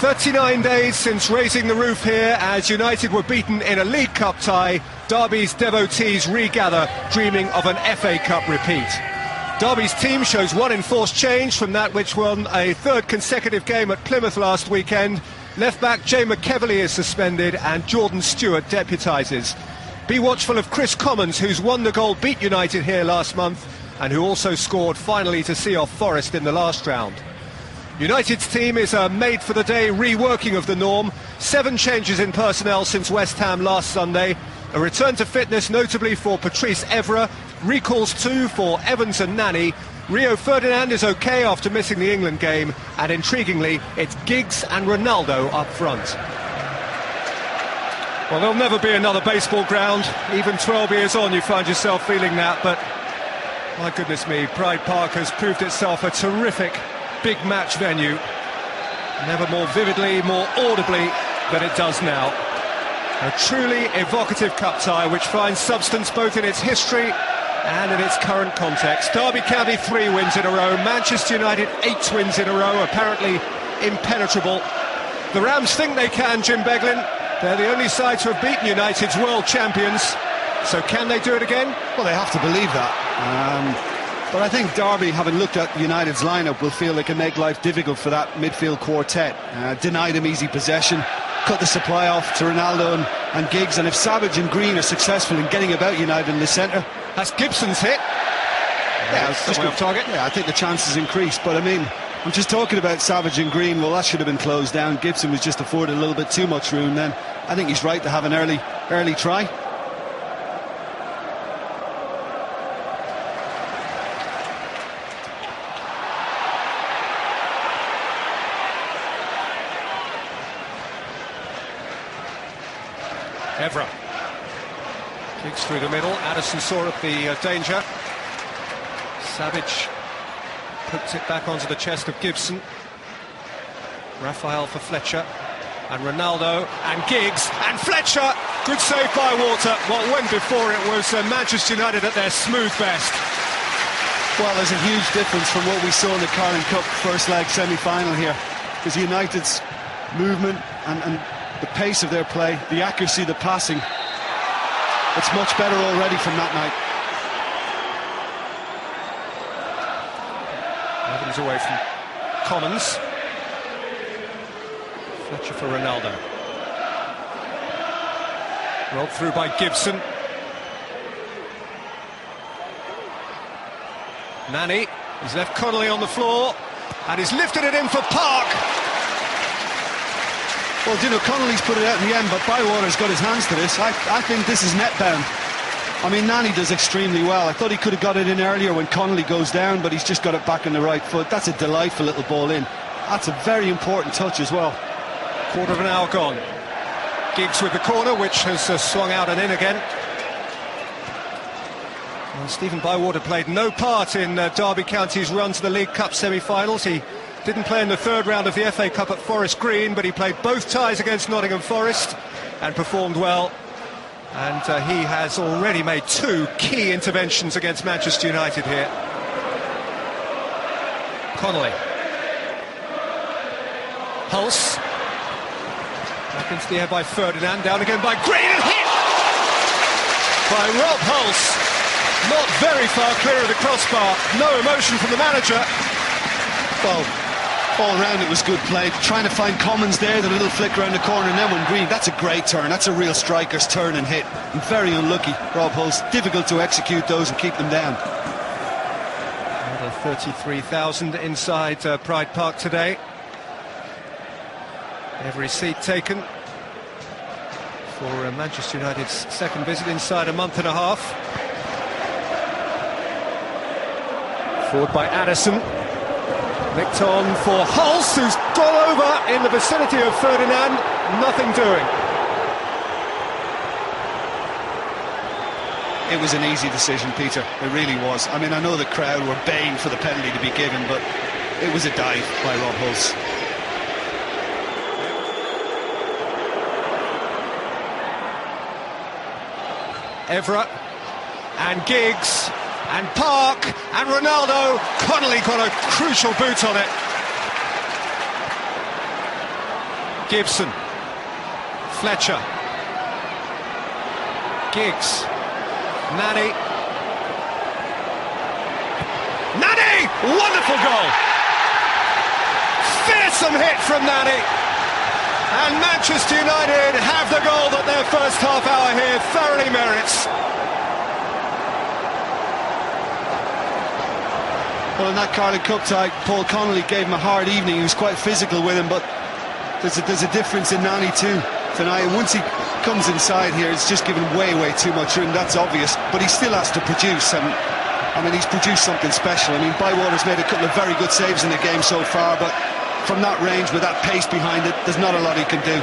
39 days since raising the roof here as United were beaten in a League Cup tie. Derby's devotees regather, dreaming of an FA Cup repeat. Derby's team shows one enforced change from that which won a third consecutive game at Plymouth last weekend. Left-back Jay McKeverley is suspended and Jordan Stewart deputises. Be watchful of Chris Commons, who's won the goal, beat United here last month, and who also scored finally to see off Forest in the last round. United's team is a made-for-the-day reworking of the norm. 7 changes in personnel since West Ham last Sunday. A return to fitness notably for Patrice Evra. Recalls 2 for Evans and Nani. Rio Ferdinand is OK after missing the England game. And intriguingly, it's Giggs and Ronaldo up front. Well, there'll never be another baseball ground. Even 12 years on, you find yourself feeling that. But, my goodness me, Pride Park has proved itself a terrific big match venue, never more vividly, more audibly than it does now. A truly evocative cup tie which finds substance both in its history and in its current context. Derby County 3 wins in a row, Manchester United 8 wins in a row, apparently impenetrable. The Rams think they can, Jim Beglin. They're the only side to have beaten United's world champions. So can they do it again? Well, they have to believe that. But I think Derby, having looked at United's lineup, will feel they can make life difficult for that midfield quartet. Deny them easy possession, cut the supply off to Ronaldo and Giggs, and if Savage and Green are successful in getting about United in the centre... That's Gibson's hit. Yeah, just off target. Yeah, I think the chances increase, but I mean, I'm just talking about Savage and Green. Well, that should have been closed down. Gibson was just afforded a little bit too much room then. I think he's right to have an early try. Evra kicks through the middle. Addison saw up the danger. Savage puts it back onto the chest of Gibson. Raphael for Fletcher and Ronaldo and Giggs and Fletcher. Good save by Walter. What went before it was Manchester United at their smooth best. Well, there's a huge difference from what we saw in the Carling Cup first leg semi-final here, because United's movement and the pace of their play, the accuracy, the passing, it's much better already from that night. Evans away from Commons. Fletcher for Ronaldo. Rolled through by Gibson. Nani has left Connolly on the floor and he's lifted it in for Park. Well, you know, Connolly's put it out in the end, but Bywater's got his hands to this. I think this is net bound. I mean, Nani does extremely well. I thought he could have got it in earlier when Connolly goes down, but he's just got it back on the right foot. That's a delightful little ball in. That's a very important touch as well. Quarter of an hour gone. Giggs with the corner, which has swung out and in again. Well, Stephen Bywater played no part in Derby County's run to the League Cup semi-finals. He didn't play in the third round of the FA Cup at Forest Green, but he played both ties against Nottingham Forest and performed well. And he has already made 2 key interventions against Manchester United here. Connolly. Hulse. Back into the air by Ferdinand, down again by Green, and hit by Rob Hulse. Not very far clear of the crossbar. No emotion from the manager. Well, all round it was good play, trying to find Commons there, the little flick around the corner, and then when Green, that's a great turn, that's a real striker's turn and hit. And very unlucky, Rob Hulse. Difficult to execute those and keep them down. Another 33,000 inside Pride Park today. Every seat taken for Manchester United's second visit inside a month and a half. Forward by Addison. Nicked on for Hulse, who's gone over in the vicinity of Ferdinand. Nothing doing. It was an easy decision, Peter. It really was. I mean, I know the crowd were baying for the penalty to be given, but it was a dive by Rob Hulse. Evra and Giggs and Park and Ronaldo. Connolly got a crucial boot on it. Gibson. Fletcher. Giggs. Nani. Nani! Wonderful goal! Fearsome hit from Nani. And Manchester United have the goal that their first half hour here thoroughly merits. Well, in that Carling Cup tie, Paul Connolly gave him a hard evening. He was quite physical with him, but there's a difference in Nani too tonight. And once he comes inside here, it's just given way too much room. That's obvious, but he still has to produce. And I mean, he's produced something special. I mean, Bywater's made a couple of very good saves in the game so far, but from that range, with that pace behind it, there's not a lot he can do.